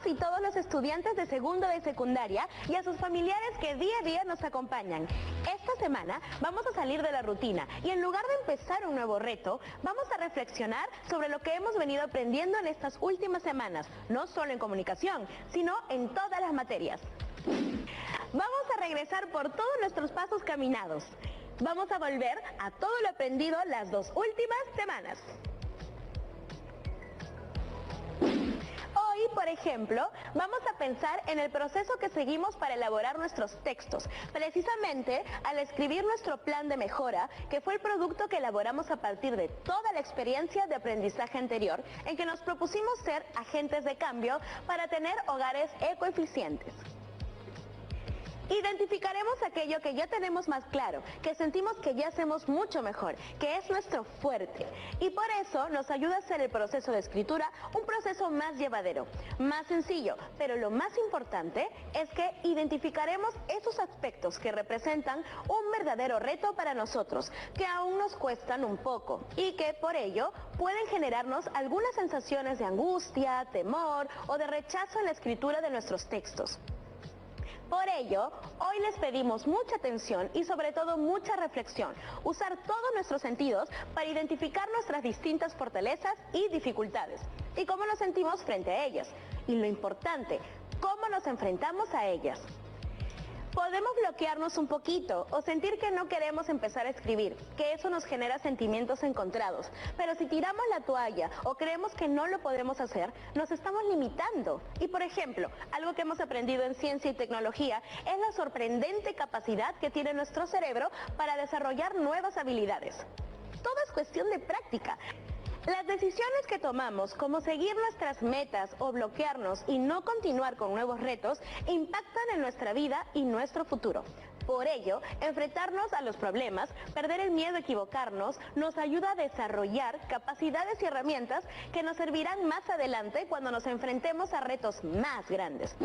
y todos los estudiantes de segundo de secundaria y a sus familiares que día a día nos acompañan. Esta semana vamos a salir de la rutina y en lugar de empezar un nuevo reto, vamos a reflexionar sobre lo que hemos venido aprendiendo en estas últimas semanas, no solo en comunicación, sino en todas las materias. Vamos a regresar por todos nuestros pasos caminados. Vamos a volver a todo lo aprendido las 2 últimas semanas. Hoy, por ejemplo, vamos a pensar en el proceso que seguimos para elaborar nuestros textos, precisamente al escribir nuestro plan de mejora, que fue el producto que elaboramos a partir de toda la experiencia de aprendizaje anterior, en que nos propusimos ser agentes de cambio para tener hogares ecoeficientes. Identificaremos aquello que ya tenemos más claro, que sentimos que ya hacemos mucho mejor, que es nuestro fuerte. Y por eso nos ayuda a hacer el proceso de escritura un proceso más llevadero, más sencillo. Pero lo más importante es que identificaremos esos aspectos que representan un verdadero reto para nosotros, que aún nos cuestan un poco y que por ello pueden generarnos algunas sensaciones de angustia, temor o de rechazo en la escritura de nuestros textos. Por ello, hoy les pedimos mucha atención y sobre todo mucha reflexión, usar todos nuestros sentidos para identificar nuestras distintas fortalezas y dificultades y cómo nos sentimos frente a ellas. Y lo importante, cómo nos enfrentamos a ellas. Podemos bloquearnos un poquito o sentir que no queremos empezar a escribir, que eso nos genera sentimientos encontrados. Pero si tiramos la toalla o creemos que no lo podemos hacer, nos estamos limitando. Y por ejemplo, algo que hemos aprendido en ciencia y tecnología es la sorprendente capacidad que tiene nuestro cerebro para desarrollar nuevas habilidades. Todo es cuestión de práctica. Las decisiones que tomamos, como seguir nuestras metas o bloquearnos y no continuar con nuevos retos, impactan en nuestra vida y nuestro futuro. Por ello, enfrentarnos a los problemas, perder el miedo a equivocarnos, nos ayuda a desarrollar capacidades y herramientas que nos servirán más adelante cuando nos enfrentemos a retos más grandes.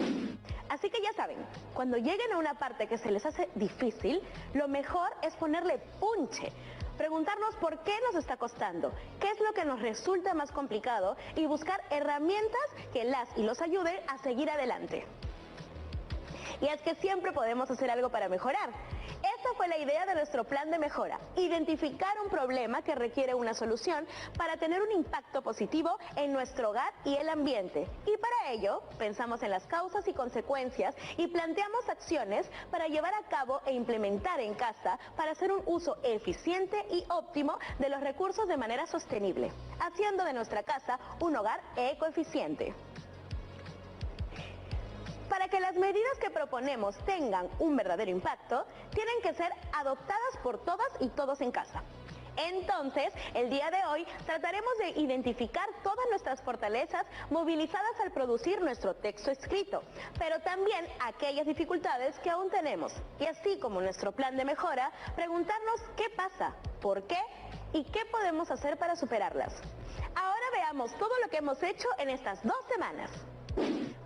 Así que ya saben, cuando lleguen a una parte que se les hace difícil, lo mejor es ponerle punche. Preguntarnos por qué nos está costando, qué es lo que nos resulta más complicado y buscar herramientas que las y los ayuden a seguir adelante. Y es que siempre podemos hacer algo para mejorar. Esa fue la idea de nuestro plan de mejora, identificar un problema que requiere una solución para tener un impacto positivo en nuestro hogar y el ambiente. Y para ello, pensamos en las causas y consecuencias y planteamos acciones para llevar a cabo e implementar en casa para hacer un uso eficiente y óptimo de los recursos de manera sostenible, haciendo de nuestra casa un hogar ecoeficiente. Para que las medidas que proponemos tengan un verdadero impacto, tienen que ser adoptadas por todas y todos en casa. Entonces, el día de hoy trataremos de identificar todas nuestras fortalezas movilizadas al producir nuestro texto escrito, pero también aquellas dificultades que aún tenemos. Y así como nuestro plan de mejora, preguntarnos qué pasa, por qué y qué podemos hacer para superarlas. Ahora veamos todo lo que hemos hecho en estas 2 semanas.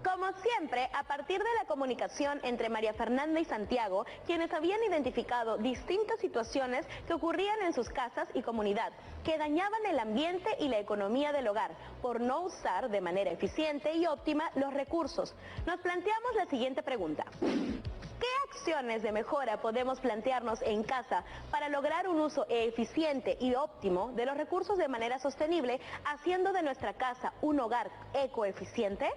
Como siempre, a partir de la comunicación entre María Fernanda y Santiago, quienes habían identificado distintas situaciones que ocurrían en sus casas y comunidad, que dañaban el ambiente y la economía del hogar, por no usar de manera eficiente y óptima los recursos, nos planteamos la siguiente pregunta. ¿Qué acciones de mejora podemos plantearnos en casa para lograr un uso eficiente y óptimo de los recursos de manera sostenible, haciendo de nuestra casa un hogar ecoeficiente?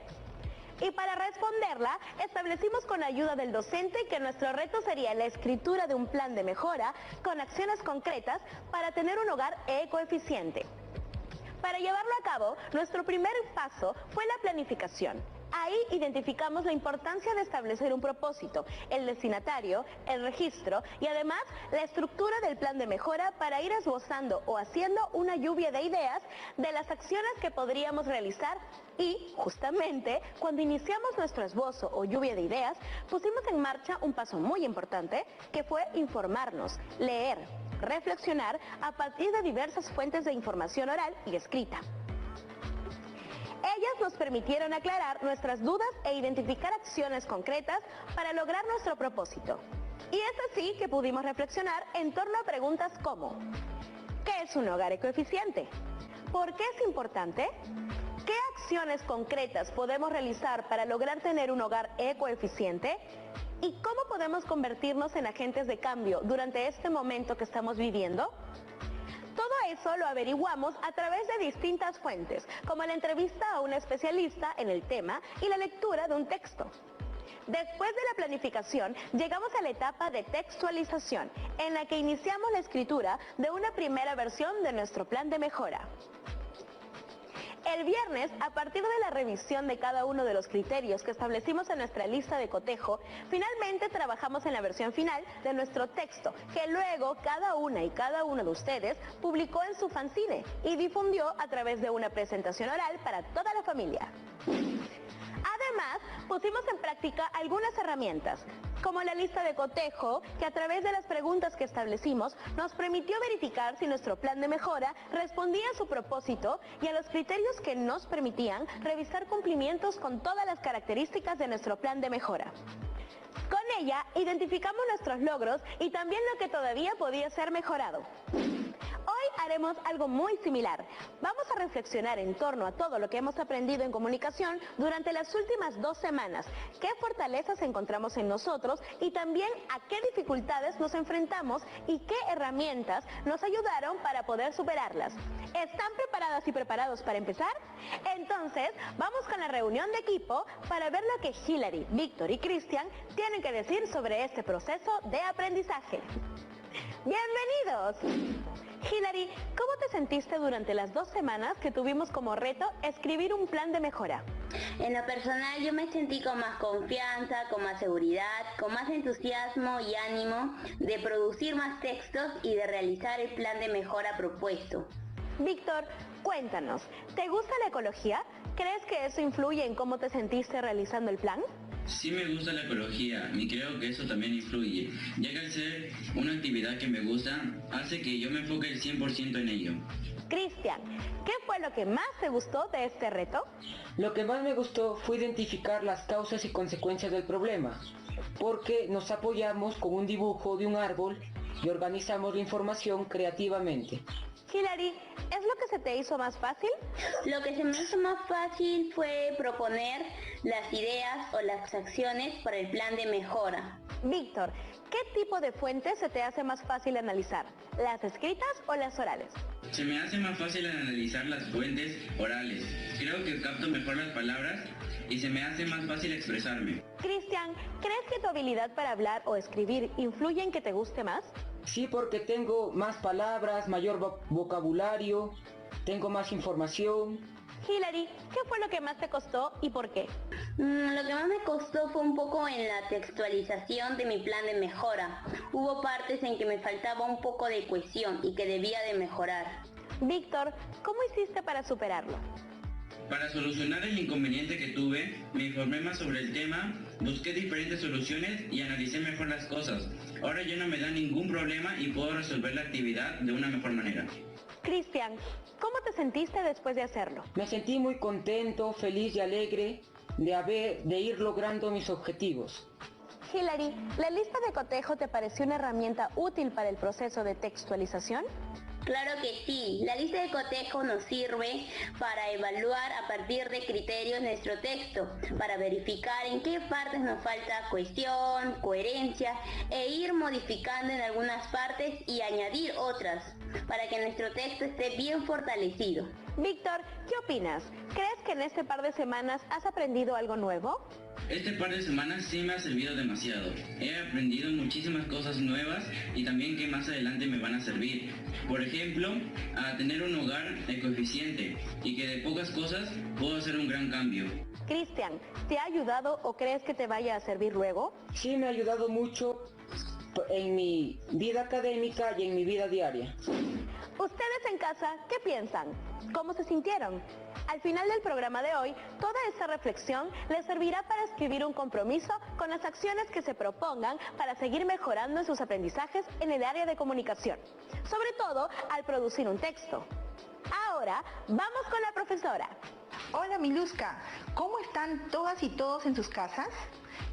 Y para responderla, establecimos con ayuda del docente que nuestro reto sería la escritura de un plan de mejora con acciones concretas para tener un hogar ecoeficiente. Para llevarlo a cabo, nuestro primer paso fue la planificación. Ahí identificamos la importancia de establecer un propósito, el destinatario, el registro y además la estructura del plan de mejora para ir esbozando o haciendo una lluvia de ideas de las acciones que podríamos realizar y, justamente, cuando iniciamos nuestro esbozo o lluvia de ideas, pusimos en marcha un paso muy importante que fue informarnos, leer, reflexionar a partir de diversas fuentes de información oral y escrita. Ellas nos permitieron aclarar nuestras dudas e identificar acciones concretas para lograr nuestro propósito. Y es así que pudimos reflexionar en torno a preguntas como: ¿qué es un hogar ecoeficiente? ¿Por qué es importante? ¿Qué acciones concretas podemos realizar para lograr tener un hogar ecoeficiente? ¿Y cómo podemos convertirnos en agentes de cambio durante este momento que estamos viviendo? Todo eso lo averiguamos a través de distintas fuentes, como la entrevista a un especialista en el tema y la lectura de un texto. Después de la planificación, llegamos a la etapa de textualización, en la que iniciamos la escritura de una primera versión de nuestro plan de mejora. El viernes, a partir de la revisión de cada uno de los criterios que establecimos en nuestra lista de cotejo, finalmente trabajamos en la versión final de nuestro texto, que luego cada una y cada uno de ustedes publicó en su fanzine y difundió a través de una presentación oral para toda la familia. Además, pusimos en práctica algunas herramientas, como la lista de cotejo, que a través de las preguntas que establecimos nos permitió verificar si nuestro plan de mejora respondía a su propósito y a los criterios que nos permitían revisar cumplimientos con todas las características de nuestro plan de mejora. Con ella identificamos nuestros logros y también lo que todavía podía ser mejorado. Hoy haremos algo muy similar. Vamos a reflexionar en torno a todo lo que hemos aprendido en comunicación durante las últimas 2 semanas, qué fortalezas encontramos en nosotros y también a qué dificultades nos enfrentamos y qué herramientas nos ayudaron para poder superarlas. ¿Están preparadas y preparados para empezar? Entonces, vamos con la reunión de equipo para ver lo que Hilary, Víctor y Cristian tienen que decir sobre este proceso de aprendizaje. ¡Bienvenidos! Hilary, ¿cómo te sentiste durante las 2 semanas que tuvimos como reto escribir un plan de mejora? En lo personal yo me sentí con más confianza, con más seguridad, con más entusiasmo y ánimo de producir más textos y de realizar el plan de mejora propuesto. Víctor, cuéntanos, ¿te gusta la ecología? ¿Crees que eso influye en cómo te sentiste realizando el plan? Sí me gusta la ecología y creo que eso también influye, ya que al ser una actividad que me gusta, hace que yo me enfoque el 100% en ello. Cristian, ¿qué fue lo que más te gustó de este reto? Lo que más me gustó fue identificar las causas y consecuencias del problema, porque nos apoyamos con un dibujo de un árbol y organizamos la información creativamente. Hilary, ¿es lo que se te hizo más fácil? Lo que se me hizo más fácil fue proponer las ideas o las acciones para el plan de mejora. Víctor, ¿qué tipo de fuentes se te hace más fácil analizar? ¿Las escritas o las orales? Se me hace más fácil analizar las fuentes orales. Creo que capto mejor las palabras y se me hace más fácil expresarme. Cristian, ¿crees que tu habilidad para hablar o escribir influye en que te guste más? Sí, porque tengo más palabras, mayor vocabulario, tengo más información. Hilary, ¿qué fue lo que más te costó y por qué? Lo que más me costó fue un poco en la textualización de mi plan de mejora. Hubo partes en que me faltaba un poco de cohesión y que debía de mejorar. Víctor, ¿cómo hiciste para superarlo? Para solucionar el inconveniente que tuve, me informé más sobre el tema, busqué diferentes soluciones y analicé mejor las cosas. Ahora ya no me da ningún problema y puedo resolver la actividad de una mejor manera. Cristian, ¿cómo te sentiste después de hacerlo? Me sentí muy contento, feliz y alegre de ir logrando mis objetivos. Hilary, ¿la lista de cotejo te pareció una herramienta útil para el proceso de textualización? Claro que sí, la lista de cotejo nos sirve para evaluar a partir de criterios nuestro texto, para verificar en qué partes nos falta cohesión, coherencia e ir modificando en algunas partes y añadir otras, para que nuestro texto esté bien fortalecido. Víctor, ¿qué opinas? ¿Crees que en este par de semanas has aprendido algo nuevo? Este par de semanas sí me ha servido demasiado. He aprendido muchísimas cosas nuevas y también que más adelante me van a servir. Por ejemplo, a tener un hogar ecoeficiente y que de pocas cosas puedo hacer un gran cambio. Cristian, ¿te ha ayudado o crees que te vaya a servir luego? Sí, me ha ayudado mucho en mi vida académica y en mi vida diaria. Ustedes en casa, ¿qué piensan? ¿Cómo se sintieron? Al final del programa de hoy, toda esta reflexión les servirá para escribir un compromiso con las acciones que se propongan para seguir mejorando en sus aprendizajes en el área de comunicación, sobre todo al producir un texto. Ahora, vamos con la profesora. Hola Miluska, ¿cómo están todas y todos en sus casas?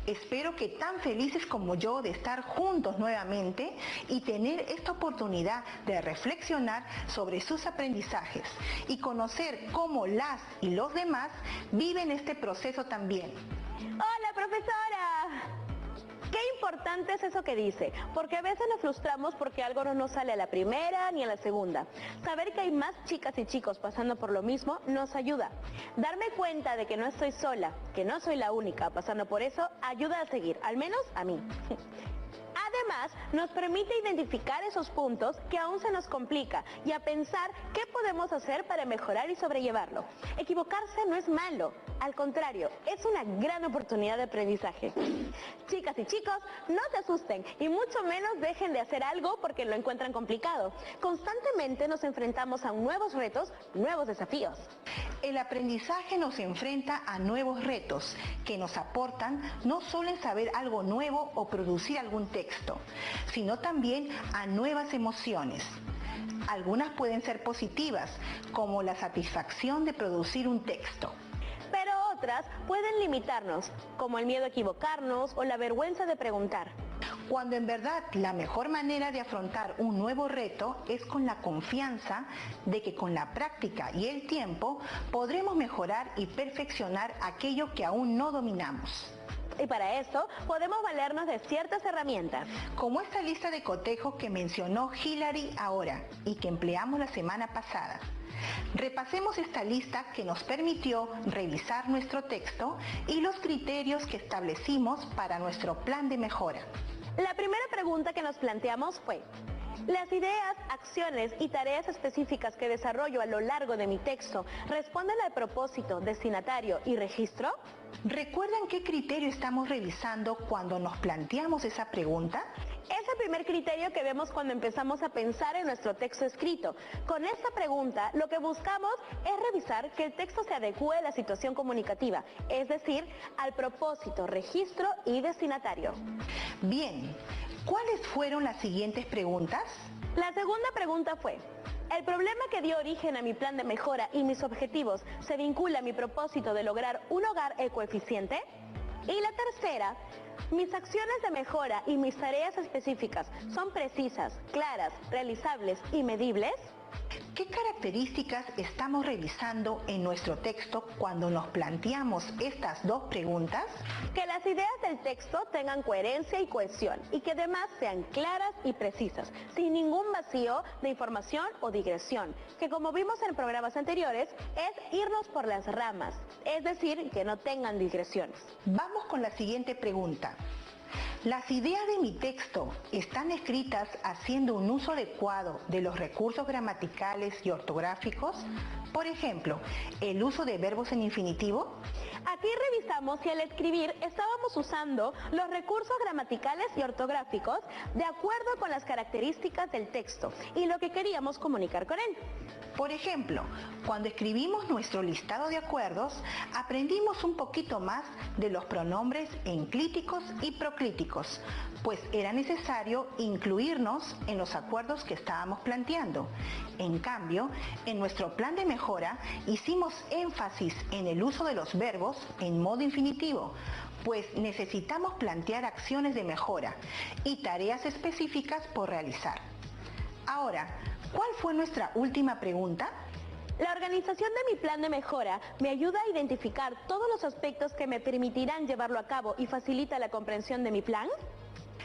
Espero que tan felices como yo de estar juntos nuevamente y tener esta oportunidad de reflexionar sobre sus aprendizajes y conocer cómo las y los demás viven este proceso también. ¡Hola, profesora! Qué importante es eso que dice, porque a veces nos frustramos porque algo no nos sale a la primera ni a la segunda. Saber que hay más chicas y chicos pasando por lo mismo nos ayuda. Darme cuenta de que no estoy sola, que no soy la única pasando por eso, ayuda a seguir, al menos a mí. Además, nos permite identificar esos puntos que aún se nos complica y a pensar qué podemos hacer para mejorar y sobrellevarlo. Equivocarse no es malo, al contrario, es una gran oportunidad de aprendizaje. Chicas y chicos, no se asusten y mucho menos dejen de hacer algo porque lo encuentran complicado. Constantemente nos enfrentamos a nuevos retos, nuevos desafíos. El aprendizaje nos enfrenta a nuevos retos que nos aportan no solo en saber algo nuevo o producir algún texto, sino también a nuevas emociones. Algunas pueden ser positivas, como la satisfacción de producir un texto. Pero otras pueden limitarnos, como el miedo a equivocarnos o la vergüenza de preguntar. Cuando en verdad la mejor manera de afrontar un nuevo reto es con la confianza de que con la práctica y el tiempo podremos mejorar y perfeccionar aquello que aún no dominamos. Y para esto podemos valernos de ciertas herramientas. Como esta lista de cotejos que mencionó Hilary ahora y que empleamos la semana pasada. Repasemos esta lista que nos permitió revisar nuestro texto y los criterios que establecimos para nuestro plan de mejora. La primera pregunta que nos planteamos fue: ¿las ideas, acciones y tareas específicas que desarrollo a lo largo de mi texto responden al propósito, destinatario y registro? ¿Recuerdan qué criterio estamos revisando cuando nos planteamos esa pregunta? Es el primer criterio que vemos cuando empezamos a pensar en nuestro texto escrito. Con esta pregunta, lo que buscamos es revisar que el texto se adecue a la situación comunicativa, es decir, al propósito, registro y destinatario. Bien, ¿cuáles fueron las siguientes preguntas? La segunda pregunta fue: ¿el problema que dio origen a mi plan de mejora y mis objetivos se vincula a mi propósito de lograr un hogar ecoeficiente? Y la tercera: ¿mis acciones de mejora y mis tareas específicas son precisas, claras, realizables y medibles? ¿Qué características estamos revisando en nuestro texto cuando nos planteamos estas dos preguntas? Que las ideas del texto tengan coherencia y cohesión y que además sean claras y precisas, sin ningún vacío de información o digresión, que como vimos en programas anteriores es irnos por las ramas, es decir, que no tengan digresiones. Vamos con la siguiente pregunta. ¿Las ideas de mi texto están escritas haciendo un uso adecuado de los recursos gramaticales y ortográficos? Por ejemplo, el uso de verbos en infinitivo. Aquí revisamos si al escribir estábamos usando los recursos gramaticales y ortográficos de acuerdo con las características del texto y lo que queríamos comunicar con él. Por ejemplo, cuando escribimos nuestro listado de acuerdos, aprendimos un poquito más de los pronombres enclíticos y proclíticos, pues era necesario incluirnos en los acuerdos que estábamos planteando. En cambio, en nuestro plan de mejora hicimos énfasis en el uso de los verbos en modo infinitivo, pues necesitamos plantear acciones de mejora y tareas específicas por realizar. Ahora, ¿cuál fue nuestra última pregunta? La organización de mi plan de mejora me ayuda a identificar todos los aspectos que me permitirán llevarlo a cabo y facilita la comprensión de mi plan.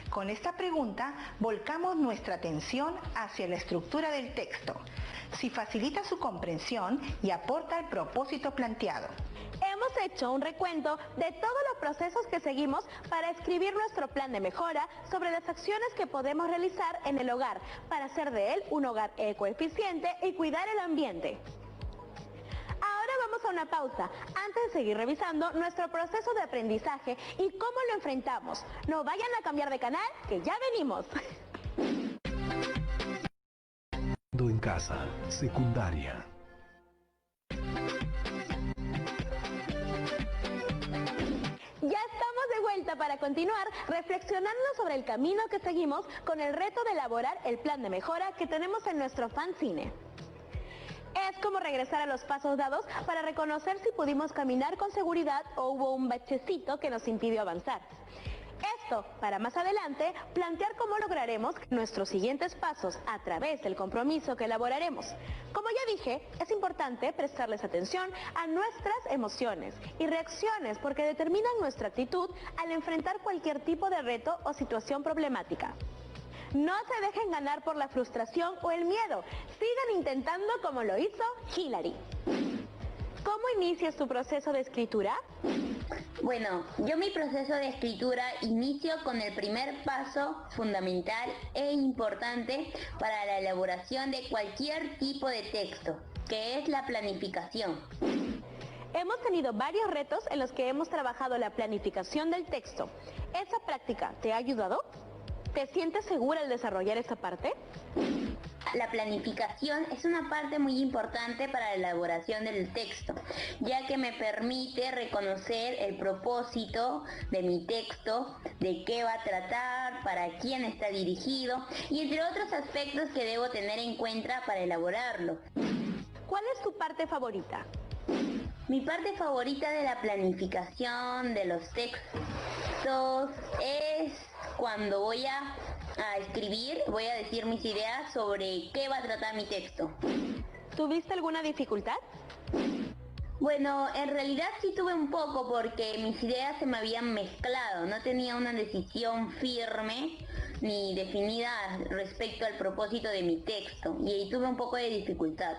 Con esta pregunta volcamos nuestra atención hacia la estructura del texto, si facilita su comprensión y aporta el propósito planteado. Hemos hecho un recuento de todos los procesos que seguimos para escribir nuestro plan de mejora sobre las acciones que podemos realizar en el hogar para hacer de él un hogar ecoeficiente y cuidar el ambiente. Ahora vamos a una pausa antes de seguir revisando nuestro proceso de aprendizaje y cómo lo enfrentamos. No vayan a cambiar de canal, que ya venimos. En casa, secundaria. Ya estamos de vuelta para continuar reflexionando sobre el camino que seguimos con el reto de elaborar el plan de mejora que tenemos en nuestro fanzine. Es como regresar a los pasos dados para reconocer si pudimos caminar con seguridad o hubo un bachecito que nos impidió avanzar. Esto, para más adelante, plantear cómo lograremos nuestros siguientes pasos a través del compromiso que elaboraremos. Como ya dije, es importante prestarles atención a nuestras emociones y reacciones porque determinan nuestra actitud al enfrentar cualquier tipo de reto o situación problemática. No se dejen ganar por la frustración o el miedo. Sigan intentando como lo hizo Hilary. ¿Cómo inicias tu proceso de escritura? Bueno, yo mi proceso de escritura inicio con el primer paso fundamental e importante para la elaboración de cualquier tipo de texto, que es la planificación. Hemos tenido varios retos en los que hemos trabajado la planificación del texto. ¿Esa práctica te ha ayudado? ¿Te sientes segura al desarrollar esa parte? La planificación es una parte muy importante para la elaboración del texto, ya que me permite reconocer el propósito de mi texto, de qué va a tratar, para quién está dirigido y entre otros aspectos que debo tener en cuenta para elaborarlo. ¿Cuál es tu parte favorita? Mi parte favorita de la planificación de los textos es cuando voy a escribir, voy a decir mis ideas sobre qué va a tratar mi texto. ¿Tuviste alguna dificultad? Bueno, en realidad sí tuve un poco porque mis ideas se me habían mezclado, no tenía una decisión firme ni definida respecto al propósito de mi texto y ahí tuve un poco de dificultad.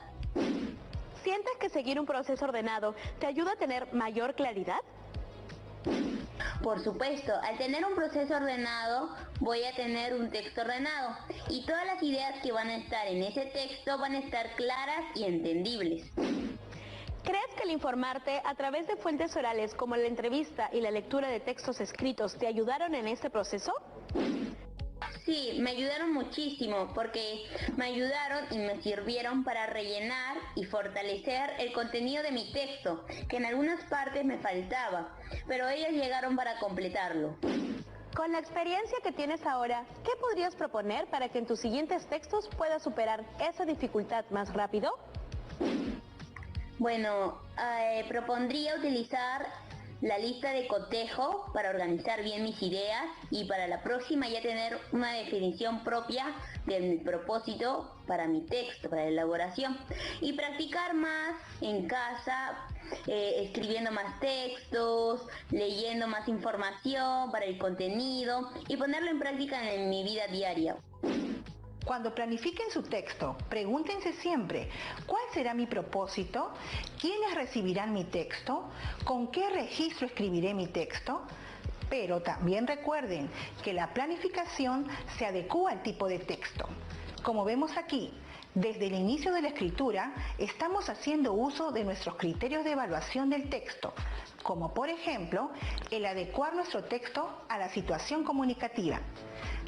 ¿Sientes que seguir un proceso ordenado te ayuda a tener mayor claridad? Por supuesto, al tener un proceso ordenado, voy a tener un texto ordenado y todas las ideas que van a estar en ese texto van a estar claras y entendibles. ¿Crees que el informarte a través de fuentes orales como la entrevista y la lectura de textos escritos te ayudaron en este proceso? Sí, me ayudaron muchísimo porque me ayudaron y me sirvieron para rellenar y fortalecer el contenido de mi texto, que en algunas partes me faltaba, pero ellos llegaron para completarlo. Con la experiencia que tienes ahora, ¿qué podrías proponer para que en tus siguientes textos puedas superar esa dificultad más rápido? Bueno, propondría utilizar la lista de cotejo para organizar bien mis ideas y para la próxima ya tener una definición propia del propósito para mi texto, para la elaboración y practicar más en casa, escribiendo más textos, leyendo más información para el contenido y ponerlo en práctica en mi vida diaria. Cuando planifiquen su texto, pregúntense siempre, ¿cuál será mi propósito? ¿Quiénes recibirán mi texto? ¿Con qué registro escribiré mi texto? Pero también recuerden que la planificación se adecúa al tipo de texto. Como vemos aquí, desde el inicio de la escritura estamos haciendo uso de nuestros criterios de evaluación del texto, como por ejemplo, el adecuar nuestro texto a la situación comunicativa.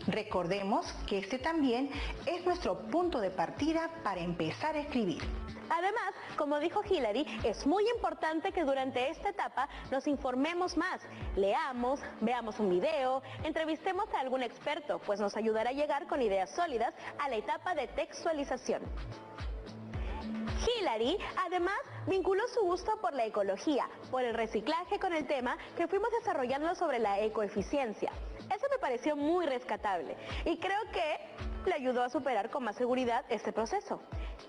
Recordemos que este también es nuestro punto de partida para empezar a escribir. Además, como dijo Hilary, es muy importante que durante esta etapa nos informemos más, leamos, veamos un video, entrevistemos a algún experto, pues nos ayudará a llegar con ideas sólidas a la etapa de textualización. Hilary, además, vinculó su gusto por la ecología, por el reciclaje con el tema que fuimos desarrollando sobre la ecoeficiencia. Eso me pareció muy rescatable y creo que le ayudó a superar con más seguridad este proceso.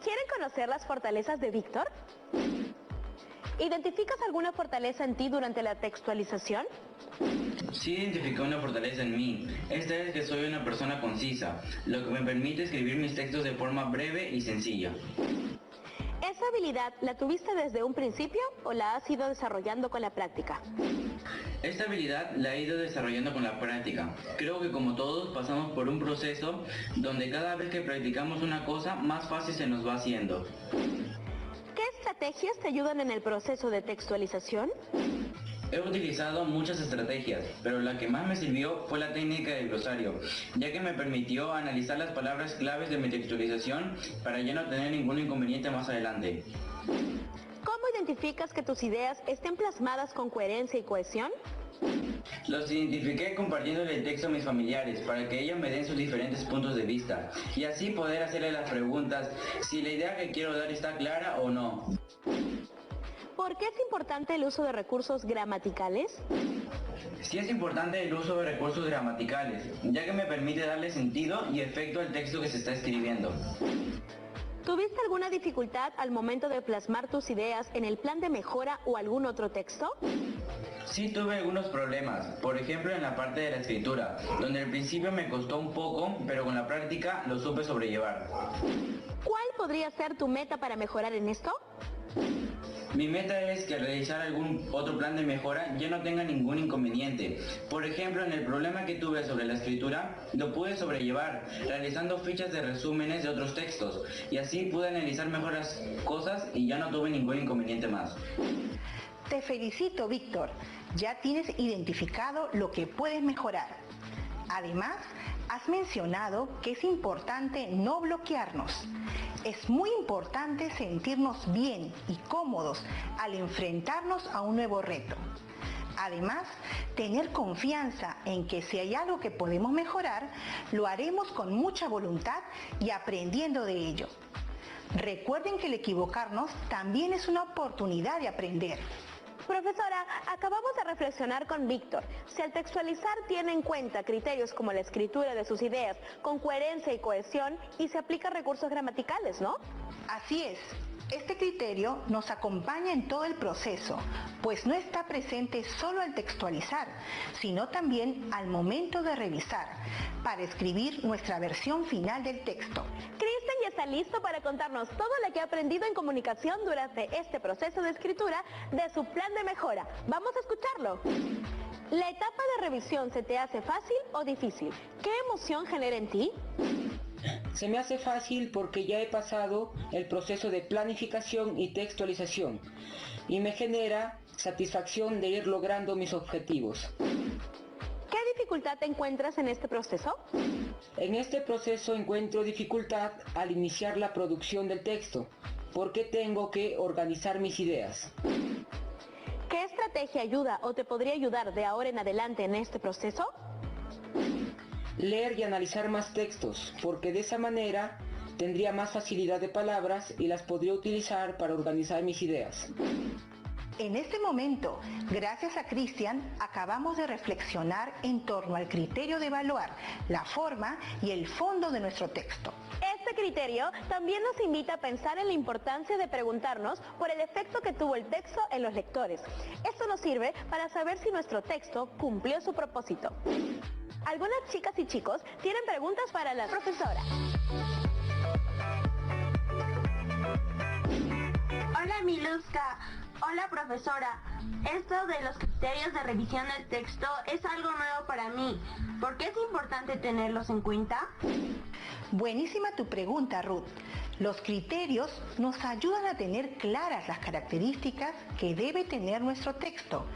¿Quieren conocer las fortalezas de Víctor? ¿Identificas alguna fortaleza en ti durante la textualización? Sí identificé una fortaleza en mí. Esta es que soy una persona concisa, lo que me permite escribir mis textos de forma breve y sencilla. ¿Esa habilidad la tuviste desde un principio o la has ido desarrollando con la práctica? Esta habilidad la he ido desarrollando con la práctica. Creo que como todos pasamos por un proceso donde cada vez que practicamos una cosa, más fácil se nos va haciendo. ¿Qué estrategias te ayudan en el proceso de textualización? He utilizado muchas estrategias, pero la que más me sirvió fue la técnica del glosario, ya que me permitió analizar las palabras claves de mi textualización para ya no tener ningún inconveniente más adelante. ¿Cómo identificas que tus ideas estén plasmadas con coherencia y cohesión? Los identifiqué compartiéndole el texto a mis familiares para que ellos me den sus diferentes puntos de vista y así poder hacerle las preguntas si la idea que quiero dar está clara o no. ¿Por qué es importante el uso de recursos gramaticales? Sí es importante el uso de recursos gramaticales, ya que me permite darle sentido y efecto al texto que se está escribiendo. ¿Tuviste alguna dificultad al momento de plasmar tus ideas en el plan de mejora o algún otro texto? Sí tuve algunos problemas, por ejemplo en la parte de la escritura, donde al principio me costó un poco, pero con la práctica lo supe sobrellevar. ¿Cuál podría ser tu meta para mejorar en esto? Mi meta es que al realizar algún otro plan de mejora ya no tenga ningún inconveniente. Por ejemplo, en el problema que tuve sobre la escritura, lo pude sobrellevar realizando fichas de resúmenes de otros textos y así pude analizar mejor las cosas y ya no tuve ningún inconveniente más. Te felicito, Víctor. Ya tienes identificado lo que puedes mejorar. Además, has mencionado que es importante no bloquearnos. Es muy importante sentirnos bien y cómodos al enfrentarnos a un nuevo reto. Además, tener confianza en que si hay algo que podemos mejorar, lo haremos con mucha voluntad y aprendiendo de ello. Recuerden que el equivocarnos también es una oportunidad de aprender. Profesora, acabamos de reflexionar con Víctor. Si al textualizar tiene en cuenta criterios como la escritura de sus ideas con coherencia y cohesión y se aplica recursos gramaticales, ¿no? Así es. Este criterio nos acompaña en todo el proceso, pues no está presente solo al textualizar, sino también al momento de revisar, para escribir nuestra versión final del texto. Cristian ya está listo para contarnos todo lo que ha aprendido en comunicación durante este proceso de escritura de su plan de mejora. Vamos a escucharlo. ¿La etapa de revisión se te hace fácil o difícil? ¿Qué emoción genera en ti? Se me hace fácil porque ya he pasado el proceso de planificación y textualización y me genera satisfacción de ir logrando mis objetivos. ¿Qué dificultad te encuentras en este proceso? En este proceso encuentro dificultad al iniciar la producción del texto porque tengo que organizar mis ideas. ¿Qué estrategia ayuda o te podría ayudar de ahora en adelante en este proceso? Leer y analizar más textos, porque de esa manera tendría más facilidad de palabras y las podría utilizar para organizar mis ideas. En este momento, gracias a Cristian, acabamos de reflexionar en torno al criterio de evaluar la forma y el fondo de nuestro texto. Este criterio también nos invita a pensar en la importancia de preguntarnos por el efecto que tuvo el texto en los lectores. Esto nos sirve para saber si nuestro texto cumplió su propósito. Algunas chicas y chicos tienen preguntas para la profesora. Hola Miluska, hola profesora. Esto de los criterios de revisión del texto es algo nuevo para mí. ¿Por qué es importante tenerlos en cuenta? Buenísima tu pregunta, Ruth. Los criterios nos ayudan a tener claras las características que debe tener nuestro texto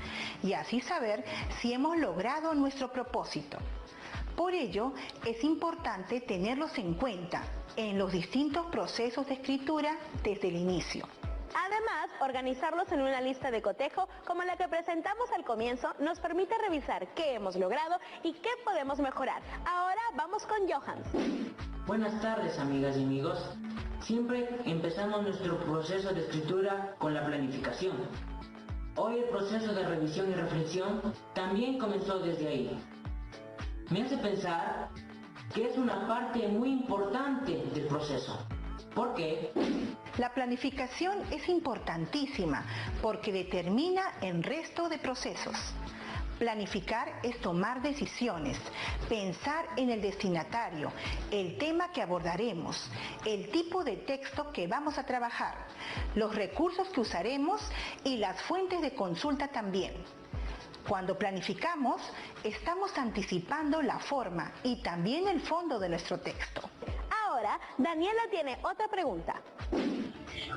y así saber si hemos logrado nuestro propósito. Por ello, es importante tenerlos en cuenta en los distintos procesos de escritura desde el inicio. Además, organizarlos en una lista de cotejo como la que presentamos al comienzo nos permite revisar qué hemos logrado y qué podemos mejorar. Ahora vamos con Johan. Buenas tardes, amigas y amigos. Siempre empezamos nuestro proceso de escritura con la planificación. Hoy el proceso de revisión y reflexión también comenzó desde ahí. Me hace pensar que es una parte muy importante del proceso. ¿Por qué? La planificación es importantísima porque determina el resto de procesos. Planificar es tomar decisiones, pensar en el destinatario, el tema que abordaremos, el tipo de texto que vamos a trabajar, los recursos que usaremos y las fuentes de consulta también. Cuando planificamos, estamos anticipando la forma y también el fondo de nuestro texto. Ahora, Daniela tiene otra pregunta.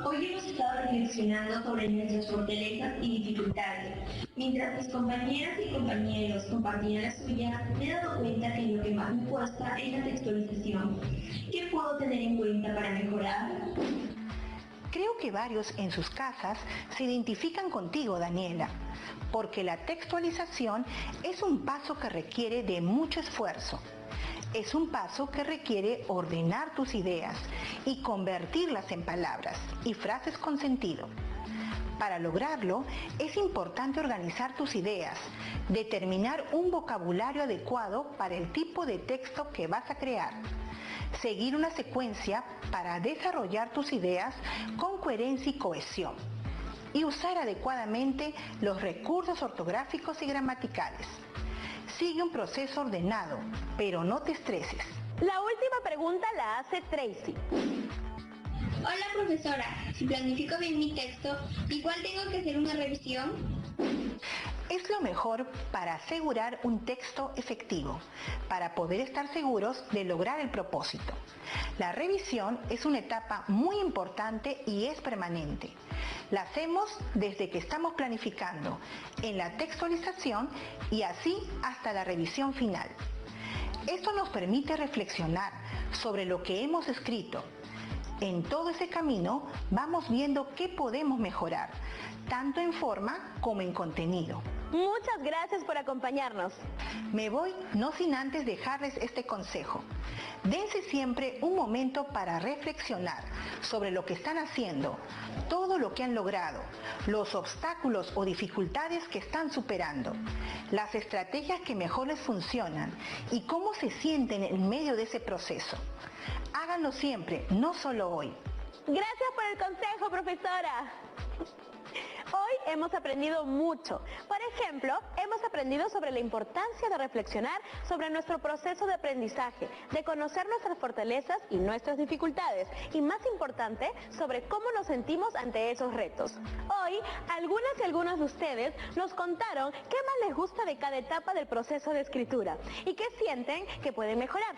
Hoy hemos estado reflexionando sobre nuestras fortalezas y dificultades. Mientras mis compañeras y compañeros compartían la suya, me he dado cuenta que lo que más me cuesta es la textualización. ¿Qué puedo tener en cuenta para mejorar? Creo que varios en sus casas se identifican contigo, Daniela, porque la textualización es un paso que requiere de mucho esfuerzo. Es un paso que requiere ordenar tus ideas y convertirlas en palabras y frases con sentido. Para lograrlo, es importante organizar tus ideas, determinar un vocabulario adecuado para el tipo de texto que vas a crear, seguir una secuencia para desarrollar tus ideas con coherencia y cohesión, y usar adecuadamente los recursos ortográficos y gramaticales. Sigue un proceso ordenado, pero no te estreses. La última pregunta la hace Tracy. Hola profesora, si planifico bien mi texto, ¿igual tengo que hacer una revisión? Es lo mejor para asegurar un texto efectivo, para poder estar seguros de lograr el propósito. La revisión es una etapa muy importante y es permanente. La hacemos desde que estamos planificando, en la textualización y así hasta la revisión final. Esto nos permite reflexionar sobre lo que hemos escrito. En todo ese camino vamos viendo qué podemos mejorar, tanto en forma como en contenido. Muchas gracias por acompañarnos. Me voy no sin antes dejarles este consejo. Dense siempre un momento para reflexionar sobre lo que están haciendo, todo lo que han logrado, los obstáculos o dificultades que están superando, las estrategias que mejor les funcionan y cómo se sienten en medio de ese proceso. Háganlo siempre, no solo hoy. Gracias por el consejo, profesora. Hoy hemos aprendido mucho. Por ejemplo, hemos aprendido sobre la importancia de reflexionar sobre nuestro proceso de aprendizaje, de conocer nuestras fortalezas y nuestras dificultades, y más importante, sobre cómo nos sentimos ante esos retos. Hoy, algunas y algunos de ustedes nos contaron qué más les gusta de cada etapa del proceso de escritura y qué sienten que pueden mejorar.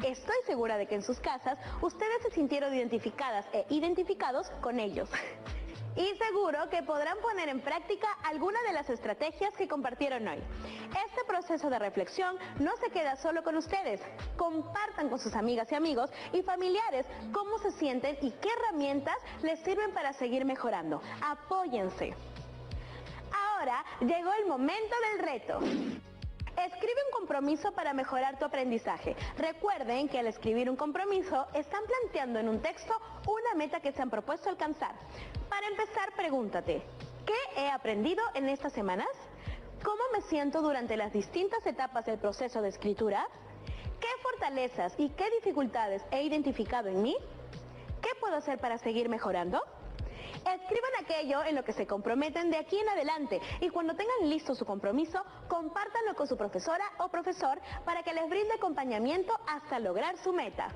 Estoy segura de que en sus casas ustedes se sintieron identificadas e identificados con ellos. Y seguro que podrán poner en práctica algunas de las estrategias que compartieron hoy. Este proceso de reflexión no se queda solo con ustedes. Compartan con sus amigas y amigos y familiares cómo se sienten y qué herramientas les sirven para seguir mejorando. Apóyense. Ahora llegó el momento del reto. Escribe un compromiso para mejorar tu aprendizaje. Recuerden que al escribir un compromiso, están planteando en un texto una meta que se han propuesto alcanzar. Para empezar, pregúntate, ¿qué he aprendido en estas semanas? ¿Cómo me siento durante las distintas etapas del proceso de escritura? ¿Qué fortalezas y qué dificultades he identificado en mí? ¿Qué puedo hacer para seguir mejorando? Escriban aquello en lo que se comprometen de aquí en adelante y cuando tengan listo su compromiso, compártanlo con su profesora o profesor para que les brinde acompañamiento hasta lograr su meta.